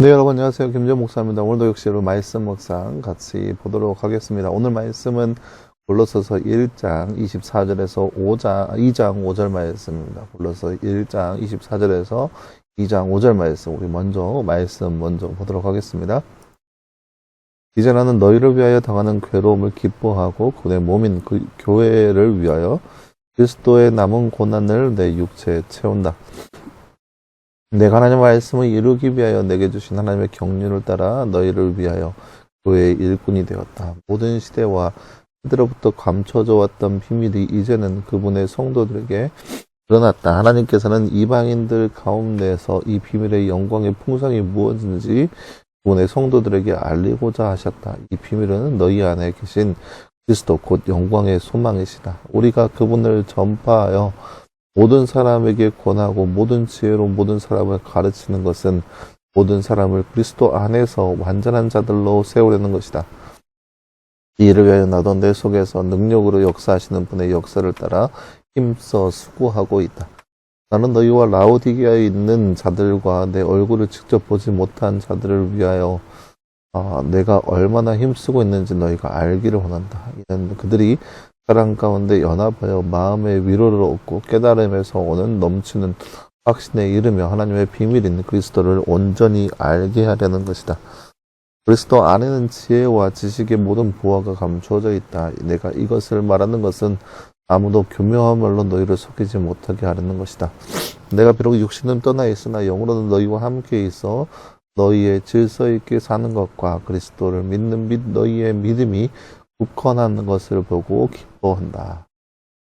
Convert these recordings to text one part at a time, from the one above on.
네, 여러분 안녕하세요. 김재현 목사입니다. 오늘도 역시 말씀 묵상 같이 보도록 하겠습니다. 오늘 말씀은 골로새서 1장 24절에서 2장 5절 말씀입니다. 골로새 1장 24절에서 2장 5절 말씀, 우리 말씀 먼저 보도록 하겠습니다. 이제 나는 너희를 위하여 당하는 괴로움을 기뻐하고 내 몸인 그 교회를 위하여 그리스도의 남은 고난을 내 육체에 채운다. 내가 하나님의 말씀을 이루기 위하여 내게 주신 하나님의 경륜을 따라 너희를 위하여 교회의 일꾼이 되었다. 모든 시대와 시대로부터 감춰져 왔던 비밀이 이제는 그분의 성도들에게 드러났다. 하나님께서는 이방인들 가운데서 이 비밀의 영광의 풍성이 무엇인지 그분의 성도들에게 알리고자 하셨다. 이 비밀은 너희 안에 계신 그리스도 곧 영광의 소망이시다. 우리가 그분을 전파하여 모든 사람에게 권하고 모든 지혜로 모든 사람을 가르치는 것은 모든 사람을 그리스도 안에서 완전한 자들로 세우려는 것이다. 이 일을 위하여 나도 내 속에서 능력으로 역사하시는 분의 역사를 따라 힘써 수고하고 있다. 나는 너희와 라오디게아에 있는 자들과 내 얼굴을 직접 보지 못한 자들을 위하여 내가 얼마나 힘쓰고 있는지 너희가 알기를 원한다. 이는 그들이 사랑 가운데 연합하여 마음의 위로를 얻고 깨달음에서 오는 넘치는 확신에 이르며 하나님의 비밀인 그리스도를 온전히 알게 하려는 것이다. 그리스도 안에는 지혜와 지식의 모든 보화가 감추어져 있다. 내가 이것을 말하는 것은 아무도 교묘한 말로 너희를 속이지 못하게 하려는 것이다. 내가 비록 육신은 떠나 있으나 영으로는 너희와 함께 있어 너희의 질서 있게 사는 것과 그리스도를 믿는 및 너희의 믿음이 굳건한 것을 보고 기뻐한다.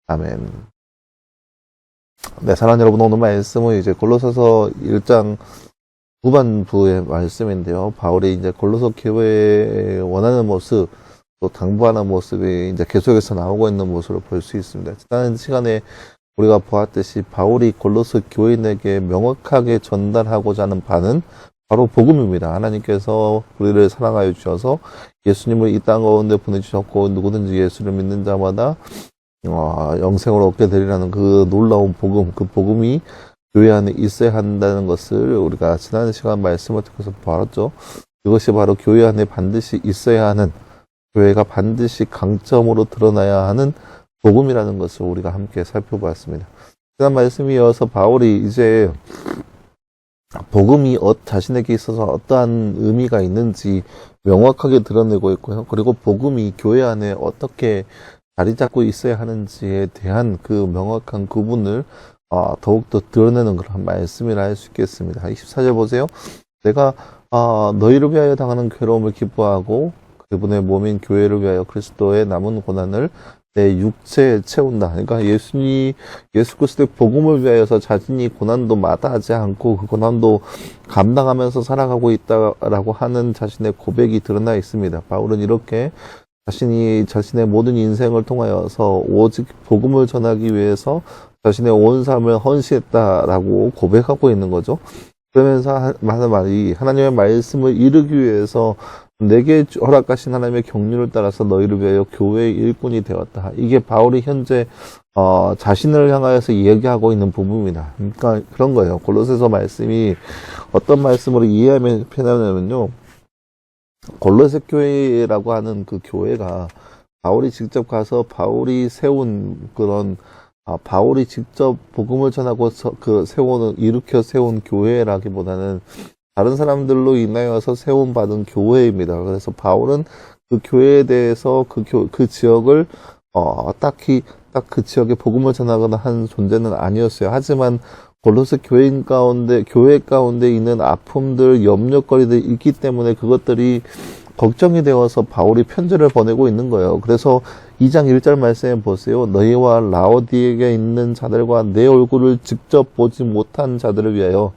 아멘. 네, 사랑하는 여러분, 오늘 말씀은 이제 골로새서 1장 후반부의 말씀인데요. 바울이 이제 골로새 교회에 원하는 모습, 또 당부하는 모습이 이제 계속해서 나오고 있는 모습을 볼 수 있습니다. 지난 시간에 우리가 보았듯이 바울이 골로새 교인에게 명확하게 전달하고자 하는 바는 바로 복음입니다. 하나님께서 우리를 사랑하여 주셔서 예수님을 이 땅 가운데 보내주셨고 누구든지 예수를 믿는 자마다 영생을 얻게 되리라는 그 놀라운 복음, 그 복음이 교회 안에 있어야 한다는 것을 우리가 지난 시간 말씀을 통해서 보았죠. 그것이 바로 교회 안에 반드시 있어야 하는, 교회가 반드시 강점으로 드러나야 하는 복음이라는 것을 우리가 함께 살펴보았습니다. 지난 말씀에 이어서 바울이 이제 복음이 자신에게 있어서 어떠한 의미가 있는지 명확하게 드러내고 있고요. 그리고 복음이 교회 안에 어떻게 자리 잡고 있어야 하는지에 대한 그 명확한 구분을 더욱더 드러내는 그런 말씀이라 할 수 있겠습니다. 24절 보세요. 내가 너희를 위하여 당하는 괴로움을 기뻐하고 그분의 몸인 교회를 위하여 그리스도의 남은 고난을 내 육체에 채운다. 그러니까 예수 그리스도의 복음을 위하여서 자신이 고난도 마다하지 않고 그 고난도 감당하면서 살아가고 있다라고 하는 자신의 고백이 드러나 있습니다. 바울은 이렇게 자신의 모든 인생을 통하여서 오직 복음을 전하기 위해서 자신의 온 삶을 헌신했다라고 고백하고 있는 거죠. 그러면서 하는 말이 하나님의 말씀을 이루기 위해서 내게 허락하신 하나님의 경륜을 따라서 너희를 위하여 교회의 일꾼이 되었다. 이게 바울이 현재 자신을 향하여서 얘기하고 있는 부분입니다. 그러니까 그런 거예요. 골로새서 말씀이 어떤 말씀으로 이해하면 편하냐면요. 골로새 교회라고 하는 그 교회가 바울이 직접 가서 바울이 세운 그런 바울이 직접 복음을 전하고 일으켜 세운 교회라기보다는 다른 사람들로 인하여서 세움받은 교회입니다. 그래서 바울은 그 교회에 대해서 그 지역을 딱히 그 지역에 복음을 전하거나 한 존재는 아니었어요. 하지만 골로새 교회 가운데 있는 아픔들, 염려거리들이 있기 때문에 그것들이 걱정이 되어서 바울이 편지를 보내고 있는 거예요. 그래서 2장 1절 말씀에 보세요. 너희와 라오디게아에 있는 자들과 내 얼굴을 직접 보지 못한 자들을 위하여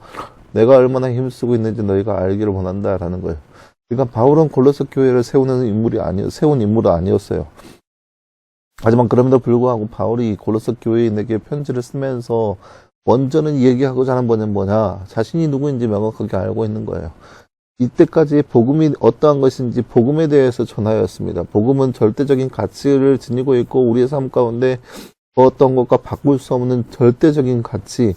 내가 얼마나 힘쓰고 있는지 너희가 알기를 원한다라는 거예요. 그러니까 바울은 골로새 교회를 세운 인물은 아니었어요. 하지만 그럼에도 불구하고 바울이 골로새 교회인에게 편지를 쓰면서 먼저는 얘기하고자 하는 바는 뭐냐? 자신이 누구인지 명확하게 알고 있는 거예요. 이때까지 복음이 어떠한 것인지 복음에 대해서 전하였습니다. 복음은 절대적인 가치를 지니고 있고 우리의 삶 가운데 어떤 것과 바꿀 수 없는 절대적인 가치,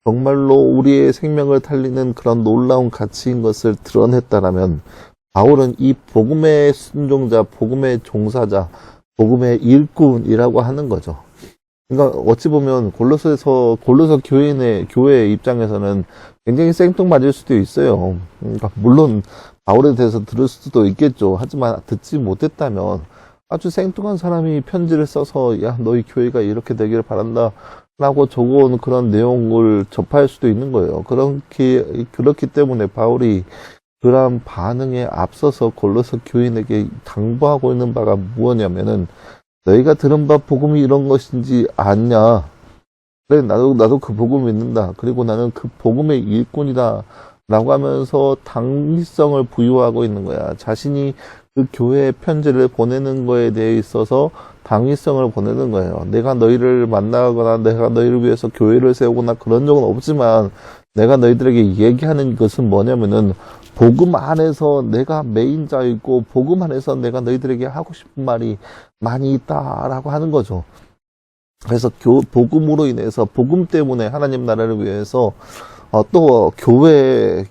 정말로 우리의 생명을 살리는 그런 놀라운 가치인 것을 드러냈다라면 바울은 이 복음의 순종자, 복음의 종사자, 복음의 일꾼이라고 하는 거죠. 그러니까 어찌 보면 골로서 교회의 입장에서는 굉장히 생뚱맞을 수도 있어요. 그러니까 물론 바울에 대해서 들을 수도 있겠죠. 하지만 듣지 못했다면 아주 생뚱한 사람이 편지를 써서 야 너희 교회가 이렇게 되기를 바란다 라고 적어온 그런 내용을 접할 수도 있는 거예요. 그렇기 때문에 바울이 그러한 반응에 앞서서 골로새 교인에게 당부하고 있는 바가 무엇이냐면은 너희가 들은 바 복음이 이런 것인지 아냐? 그래 나도 그 복음을 믿는다. 그리고 나는 그 복음의 일꾼이다 라고 하면서 당위성을 부여하고 있는 거야. 자신이 그 교회에 편지를 보내는 거에 대해 있어서 당위성을 보내는 거예요. 내가 너희를 만나거나 내가 너희를 위해서 교회를 세우거나 그런 적은 없지만 내가 너희들에게 얘기하는 것은 뭐냐면은 복음 안에서 내가 메인자이고 복음 안에서 내가 너희들에게 하고 싶은 말이 많이 있다라고 하는 거죠. 그래서 복음으로 인해서 복음 때문에 하나님 나라를 위해서 또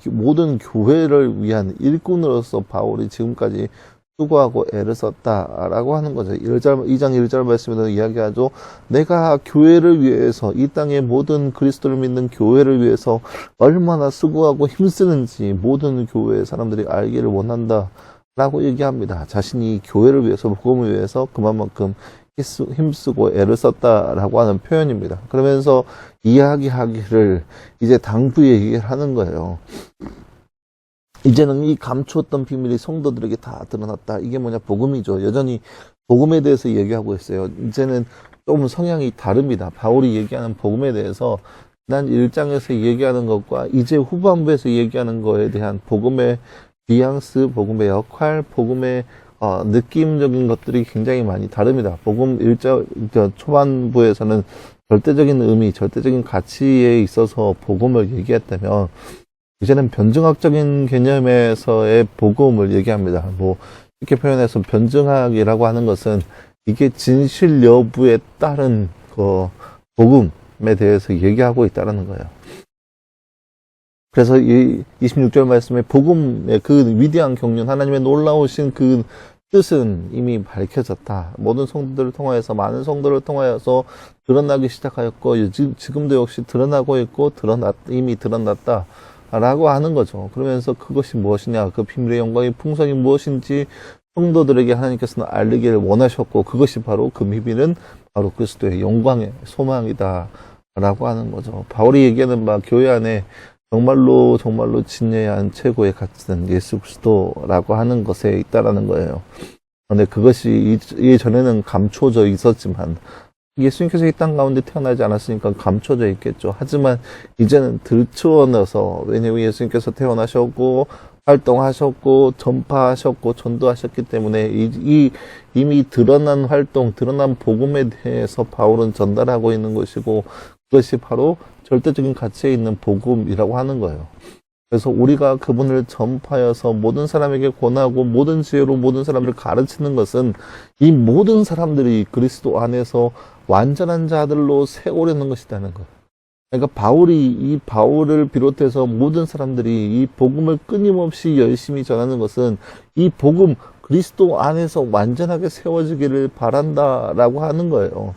모든 교회를 위한 일꾼으로서 바울이 지금까지 수고하고 애를 썼다라고 하는 거죠. 2장 1절 말씀에도 이야기하죠. 내가 교회를 위해서 이 땅의 모든 그리스도를 믿는 교회를 위해서 얼마나 수고하고 힘쓰는지 모든 교회 사람들이 알기를 원한다 라고 얘기합니다. 자신이 교회를 위해서 복음을 위해서 그만큼 힘쓰고 애를 썼다라고 하는 표현입니다. 그러면서 이야기하기를 이제 당부 얘기를 하는 거예요. 이제는 이 감추었던 비밀이 성도들에게 다 드러났다. 이게 뭐냐? 복음이죠. 여전히 복음에 대해서 얘기하고 있어요. 이제는 좀 성향이 다릅니다. 바울이 얘기하는 복음에 대해서 난 1장에서 얘기하는 것과 이제 후반부에서 얘기하는 거에 대한 복음의 뉘앙스, 복음의 역할, 복음의 느낌적인 것들이 굉장히 많이 다릅니다. 복음 1장 초반부에서는 절대적인 의미, 절대적인 가치에 있어서 복음을 얘기했다면 이제는 변증학적인 개념에서의 복음을 얘기합니다. 이렇게 표현해서 변증학이라고 하는 것은 이게 진실 여부에 따른 복음에 대해서 얘기하고 있다는 거예요. 그래서 이 26절 말씀에 복음의 그 위대한 경륜, 하나님의 놀라우신 그 뜻은 이미 밝혀졌다. 모든 성도들을 통하여서, 많은 성도를 통하여서 드러나기 시작하였고, 지금도 역시 드러나고 있고, 이미 드러났다. 라고 하는 거죠. 그러면서 그것이 무엇이냐, 그 비밀의 영광의 풍성이 무엇인지 성도들에게 하나님께서는 알리기를 원하셨고, 그것이 바로 그 비밀은 바로 그리스도의 영광의 소망이다. 라고 하는 거죠. 바울이 얘기하는 바 교회 안에 정말로 진리해야 한 최고의 가치는 예수 그리스도라고 하는 것에 있다라는 거예요. 근데 그것이 이전에는 감춰져 있었지만 예수님께서 이 땅 가운데 태어나지 않았으니까 감춰져 있겠죠. 하지만 이제는 들추어내서, 왜냐하면 예수님께서 태어나셨고 활동하셨고 전파하셨고 전도하셨기 때문에 이미 드러난 활동, 드러난 복음에 대해서 바울은 전달하고 있는 것이고, 그것이 바로 절대적인 가치에 있는 복음이라고 하는 거예요. 그래서 우리가 그분을 전파하여서 모든 사람에게 권하고 모든 지혜로 모든 사람들을 가르치는 것은 이 모든 사람들이 그리스도 안에서 완전한 자들로 세우려는 것이라는 거예요. 그러니까 이 바울을 비롯해서 모든 사람들이 이 복음을 끊임없이 열심히 전하는 것은 이 복음, 그리스도 안에서 완전하게 세워지기를 바란다라고 하는 거예요.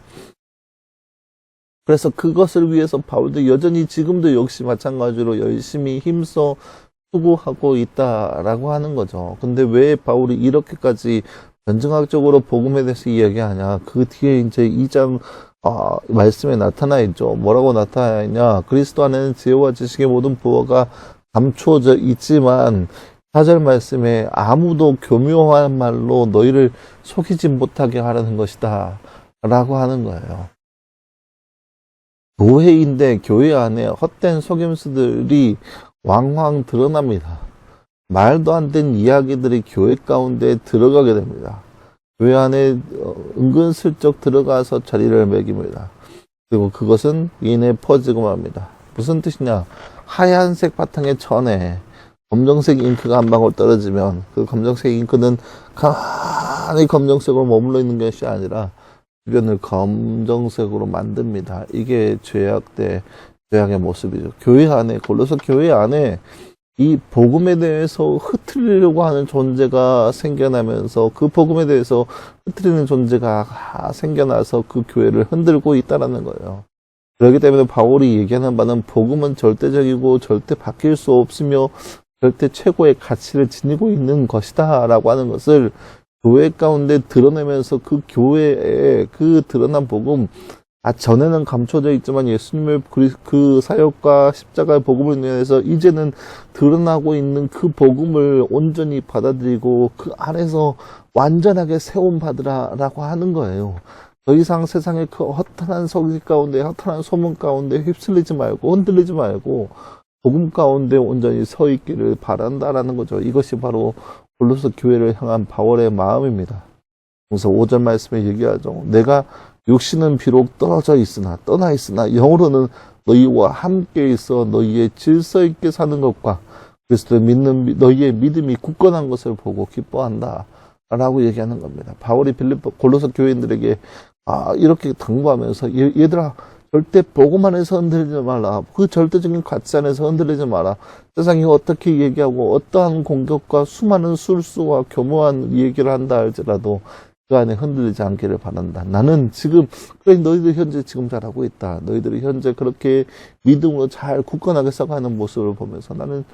그래서 그것을 위해서 바울도 여전히 지금도 역시 마찬가지로 열심히 힘써 수고하고 있다라고 하는 거죠. 근데 왜 바울이 이렇게까지 변증학적으로 복음에 대해서 이야기하냐? 그 뒤에 이제 2장 말씀에 나타나 있죠. 뭐라고 나타나 있냐? 그리스도 안에는 지혜와 지식의 모든 부어가 감추어져 있지만 4절 말씀에 아무도 교묘한 말로 너희를 속이지 못하게 하라는 것이다 라고 하는 거예요. 교회인데 교회 안에 헛된 속임수들이 왕왕 드러납니다. 말도 안 된 이야기들이 교회 가운데 들어가게 됩니다. 교회 안에 은근슬쩍 들어가서 자리를 매깁니다. 그리고 그것은 인해 퍼지고 맙니다. 무슨 뜻이냐? 하얀색 바탕에 전에 검정색 잉크가 한 방울 떨어지면 그 검정색 잉크는 가만히 검정색으로 머물러 있는 것이 아니라 주변을 검정색으로 만듭니다. 이게 죄악 때 죄악의 모습이죠. 교회 안에, 골로새 교회 안에 이 복음에 대해서 흐트리려고 하는 존재가 생겨나면서 그 복음에 대해서 흐트리는 존재가 생겨나서 그 교회를 흔들고 있다라는 거예요. 그렇기 때문에 바울이 얘기하는 바는 복음은 절대적이고 절대 바뀔 수 없으며 절대 최고의 가치를 지니고 있는 것이다 라고 하는 것을 교회 가운데 드러내면서 그 교회에 그 드러난 복음, 전에는 감춰져 있지만 예수님의 그 사역과 십자가의 복음을 인해서 이제는 드러나고 있는 그 복음을 온전히 받아들이고 그 안에서 완전하게 세움 받으라라고 하는 거예요. 더 이상 세상의 그 허탄한 소리 가운데, 허탄한 소문 가운데 휩쓸리지 말고 흔들리지 말고 복음 가운데 온전히 서 있기를 바란다라는 거죠. 이것이 바로 골로새 교회를 향한 바울의 마음입니다. 그래서 5절 말씀에 얘기하죠. 내가 육신은 비록 떠나 있으나 영으로는 너희와 함께 있어 너희의 질서 있게 사는 것과 그리스도를 믿는 너희의 믿음이 굳건한 것을 보고 기뻐한다 라고 얘기하는 겁니다. 바울이 골로새 교인들에게 이렇게 당부하면서 얘들아 절대 복음 안에서 흔들리지 말라. 그 절대적인 가치 안에서 흔들리지 마라. 세상이 어떻게 얘기하고 어떠한 공격과 수많은 술수와 교묘한 얘기를 한다 할지라도 그 안에 흔들리지 않기를 바란다. 나는 지금, 그래, 너희들 현재 지금 잘하고 있다. 너희들이 현재 그렇게 믿음으로 잘 굳건하게 써가는 모습을 보면서 나는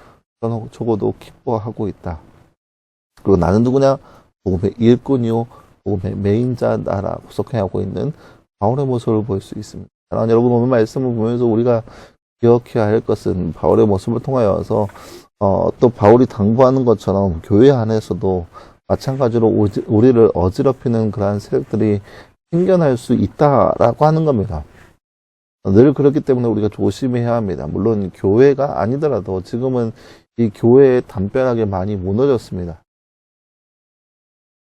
적어도 기뻐하고 있다. 그리고 나는 누구냐? 복음의 일꾼이요. 복음의 메인자다라고 속행하고 있는 바울의 모습을 볼 수 있습니다. 여러분, 오늘 말씀을 보면서 우리가 기억해야 할 것은 바울의 모습을 통하여서, 또 바울이 당부하는 것처럼 교회 안에서도 마찬가지로 우리를 어지럽히는 그러한 세력들이 생겨날 수 있다라고 하는 겁니다. 늘 그렇기 때문에 우리가 조심해야 합니다. 물론 교회가 아니더라도 지금은 이 교회에 담벼락이 많이 무너졌습니다.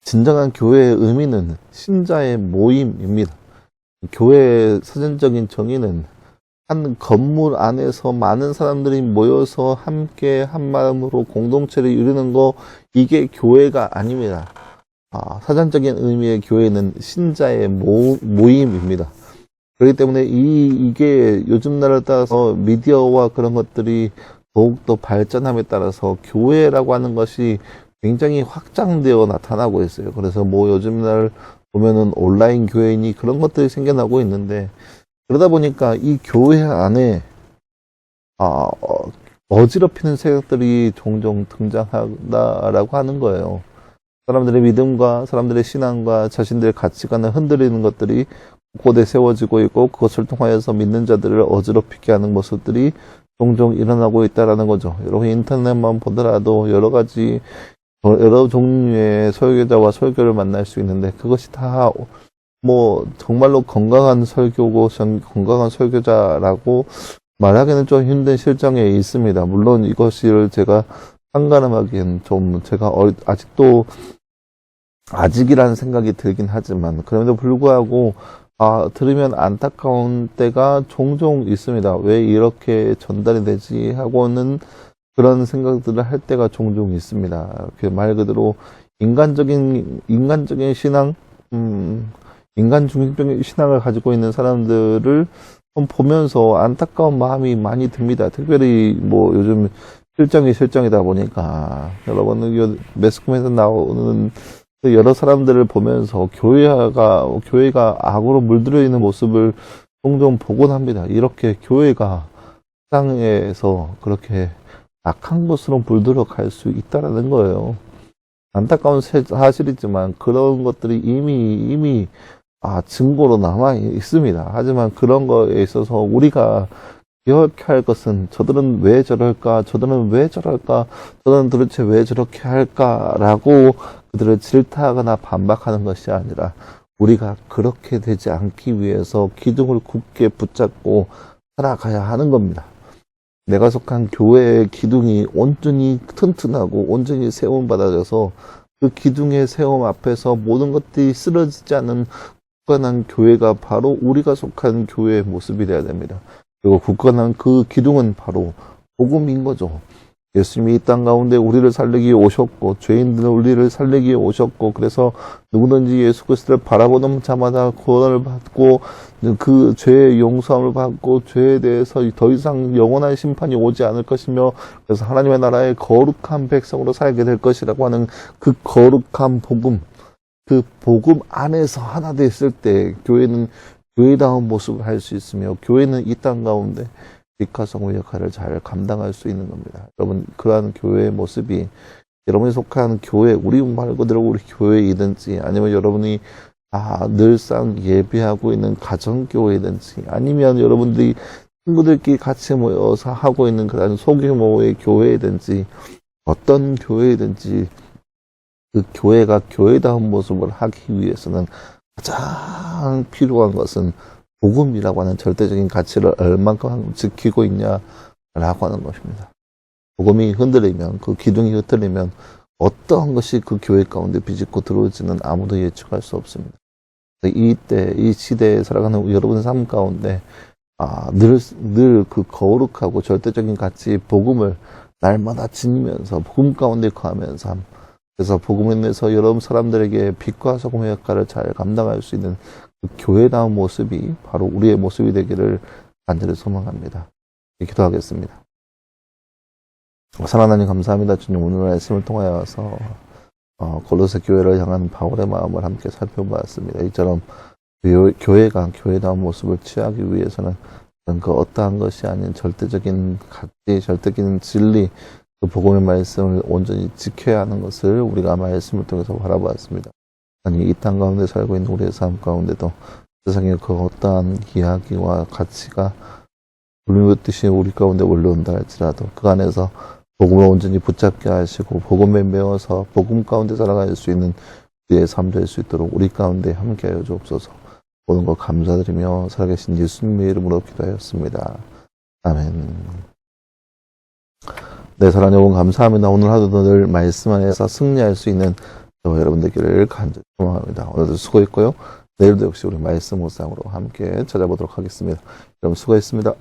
진정한 교회의 의미는 신자의 모임입니다. 교회의 사전적인 정의는 한 건물 안에서 많은 사람들이 모여서 함께 한 마음으로 공동체를 이루는 거, 이게 교회가 아닙니다. 사전적인 의미의 교회는 신자의 모임입니다. 그렇기 때문에 이게 요즘 날을 따라서 미디어와 그런 것들이 더욱더 발전함에 따라서 교회라고 하는 것이 굉장히 확장되어 나타나고 있어요. 그래서 요즘 날 보면은 온라인 교회니 그런 것들이 생겨나고 있는데, 그러다 보니까 이 교회 안에 어지럽히는 세력들이 종종 등장한다라고 하는 거예요. 사람들의 믿음과 사람들의 신앙과 자신들의 가치관을 흔들리는 것들이 곳곳에 세워지고 있고, 그것을 통하여서 믿는 자들을 어지럽히게 하는 모습들이 종종 일어나고 있다라는 거죠. 여러분 인터넷만 보더라도 여러 종류의 설교자와 설교를 만날 수 있는데, 그것이 다 정말로 건강한 설교고 건강한 설교자라고 말하기는 좀 힘든 실정에 있습니다. 물론 이것을 제가 상가름하기엔 좀 제가 아직이라는 생각이 들긴 하지만, 그럼에도 불구하고 들으면 안타까운 때가 종종 있습니다. 왜 이렇게 전달이 되지 하고는 그런 생각들을 할 때가 종종 있습니다. 말 그대로 인간적인 신앙, 인간 중심적인 신앙을 가지고 있는 사람들을 보면서 안타까운 마음이 많이 듭니다. 특별히 요즘 실정이다 보니까 여러분 매스컴에서 나오는 여러 사람들을 보면서 교회가 악으로 물들어 있는 모습을 종종 보곤 합니다. 이렇게 교회가 세상에서 그렇게 악한 것으로 물들어 갈 수 있다라는 거예요. 안타까운 사실이지만 그런 것들이 이미 증거로 남아 있습니다. 하지만 그런 거에 있어서 우리가 기억해야 할 것은 저들은 왜 저럴까? 저들은 도대체 왜 저렇게 할까라고 그들을 질타하거나 반박하는 것이 아니라, 우리가 그렇게 되지 않기 위해서 기둥을 굳게 붙잡고 살아가야 하는 겁니다. 내가 속한 교회의 기둥이 온전히 튼튼하고 온전히 세움받아져서 그 기둥의 세움 앞에서 모든 것들이 쓰러지지 않는 굳건한 교회가 바로 우리가 속한 교회의 모습이 되어야 됩니다. 그리고 굳건한 그 기둥은 바로 복음인 거죠. 예수님이 이 땅 가운데 우리를 살리기 위해 오셨고, 죄인들은 우리를 살리기 위해 오셨고, 그래서 누구든지 예수 그리스도를 바라보는 자마다 구원을 받고, 그 죄의 용서함을 받고, 죄에 대해서 더 이상 영원한 심판이 오지 않을 것이며, 그래서 하나님의 나라의 거룩한 백성으로 살게 될 것이라고 하는 그 거룩한 복음, 그 복음 안에서 하나 됐을 때, 교회는 교회다운 모습을 할 수 있으며, 교회는 이 땅 가운데 빛과 성의 역할을 잘 감당할 수 있는 겁니다. 여러분, 그러한 교회의 모습이 여러분이 속한 교회, 우리 말 그대로 우리 교회이든지, 아니면 여러분이 늘상 예배하고 있는 가정교회이든지, 아니면 여러분들이 친구들끼리 같이 모여서 하고 있는 그런 소규모의 교회이든지, 어떤 교회이든지, 그 교회가 교회다운 모습을 하기 위해서는 가장 필요한 것은 복음이라고 하는 절대적인 가치를 얼만큼 지키고 있냐라고 하는 것입니다. 복음이 흔들리면, 그 기둥이 흔들리면 어떠한 것이 그 교회 가운데 비집고 들어올지는 아무도 예측할 수 없습니다. 이때, 이 시대에 살아가는 여러분의 삶 가운데 늘 그 거룩하고 절대적인 가치, 복음을 날마다 지니면서 복음 가운데 거하면서 그래서 복음에 대해서 여러분 사람들에게 빛과 소금의 역할을 잘 감당할 수 있는 그 교회다운 모습이 바로 우리의 모습이 되기를 간절히 소망합니다. 기도하겠습니다. 하나님 감사합니다. 주님, 오늘 말씀을 통하여서 골로새 교회를 향한 바울의 마음을 함께 살펴보았습니다. 이처럼 교회가 교회다운 모습을 취하기 위해서는 그 어떠한 것이 아닌 절대적인 가치, 절대적인 진리, 그 복음의 말씀을 온전히 지켜야 하는 것을 우리가 말씀을 통해서 바라보았습니다. 아니, 이 땅 가운데 살고 있는 우리의 삶 가운데도 세상에 그 어떠한 이야기와 가치가 불미듯이 우리 가운데 올라온다 할지라도 그 안에서 복음을 온전히 붙잡게 하시고 복음에 매어서 복음 가운데 살아갈 수 있는 우리의 삶 될 수 있도록 우리 가운데 함께하여 주옵소서. 모든 것 감사드리며 살아계신 예수님의 이름으로 기도하였습니다. 아멘. 네, 사랑하는 여러분 감사합니다. 오늘 하루도 늘 말씀 안에서 승리할 수 있는 저와 여러분 되기를 간절히 소망합니다. 오늘도 수고했고요. 내일도 역시 우리 말씀 묵상으로 함께 찾아보도록 하겠습니다. 여러분 수고했습니다.